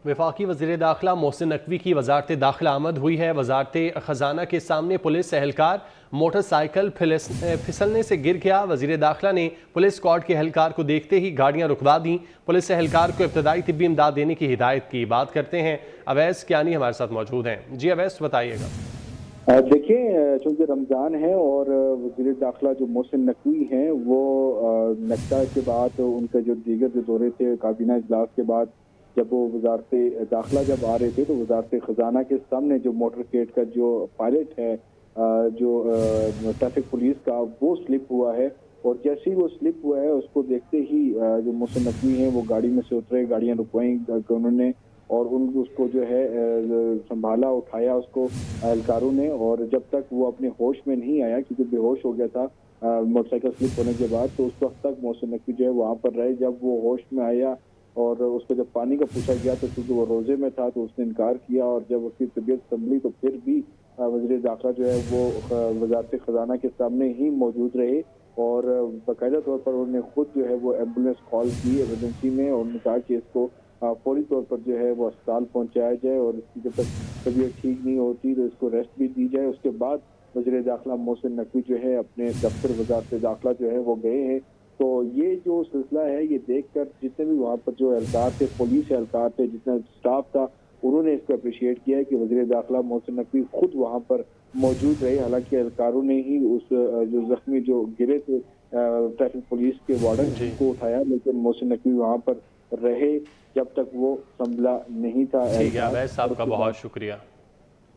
वफाकी वज़ीर दाखिला मोहसिन नकवी की वजारत दाखिला आमद हुई है। वजारत ख़जाना के सामने पुलिस एहलकार मोटरसाइकिल फिसलने से गिर गया। वज़ीर दाखिला ने पुलिस स्क्वाड के एहलकार को देखते ही गाड़ियाँ रुकवा दी। पुलिस एहलकार को इब्तदाई तिब्बी इमदाद देने की हिदायत की। बात करते हैं अवैस कियानी हमारे साथ मौजूद हैं। जी अवैस, बताइएगा। देखिए, चूंकि रमज़ान है और वज़ीर दाखिला जो मोहसिन नकवी हैं वो नक्ता के बाद उनका जो दीगर जो दौरे थे काबीना इजलास के बाद जब वो वजारत दाखिला जब आ रहे थे तो वजारत ख़जाना के सामने जो मोटरकेड का जो पायलट है जो ट्रैफिक पुलिस का वो स्लिप हुआ है। और जैसे ही वो स्लिप हुआ है उसको देखते ही जो मोहसिन नकवी हैं वो गाड़ी में से उतरे, गाड़ियाँ रुकवाई उन्होंने और उसको जो है संभाला, उठाया उसको एहलकारों ने। और जब तक वो अपने होश में नहीं आया क्योंकि बेहोश हो गया था मोटरसाइकिल स्लिप होने के बाद, तो उस वक्त तक मोहसिन नकवी जो है वहाँ पर रहे। जब वो होश में आया और उसको जब पानी का पूछा गया तो क्योंकि वो रोजे में था तो उसने इनकार किया। और जब उसकी तबीयत संभली तो फिर भी वज़ीर दाखिला जो है वो वजारत ख़जाना के सामने ही मौजूद रहे और बाकायदा तौर पर उन्होंने खुद जो है वो एम्बुलेंस कॉल की इमरजेंसी में और उन्होंने कहा कि इसको फौरी तौर पर जो है वो अस्पताल पहुंचाया जाए और इसकी जब तक तबीयत ठीक नहीं होती तो इसको रेस्ट भी दी जाए। उसके बाद वज़ीर दाखिला मोहसिन नकवी जो है अपने दफ्तर वजारत दाखिला जो है वो गए हैं। तो ये जो सिलसिला है ये देखकर जितने भी वहाँ पर जो एहलकार थे, पुलिस एहलकार थे, जितना स्टाफ था, उन्होंने इसको अप्रिशिएट किया है कि वज़ीर दाखिला मोहसिन नकवी खुद वहाँ पर मौजूद रहे। हालांकि एहलकारों ने ही उस जो जख्मी जो गिरे थे ट्रैफिक पुलिस के वार्डन को उठाया, लेकिन मोहसिन नकवी वहाँ पर रहे जब तक वो संभला नहीं था। ठीक है अवैस साहब, का बहुत शुक्रिया।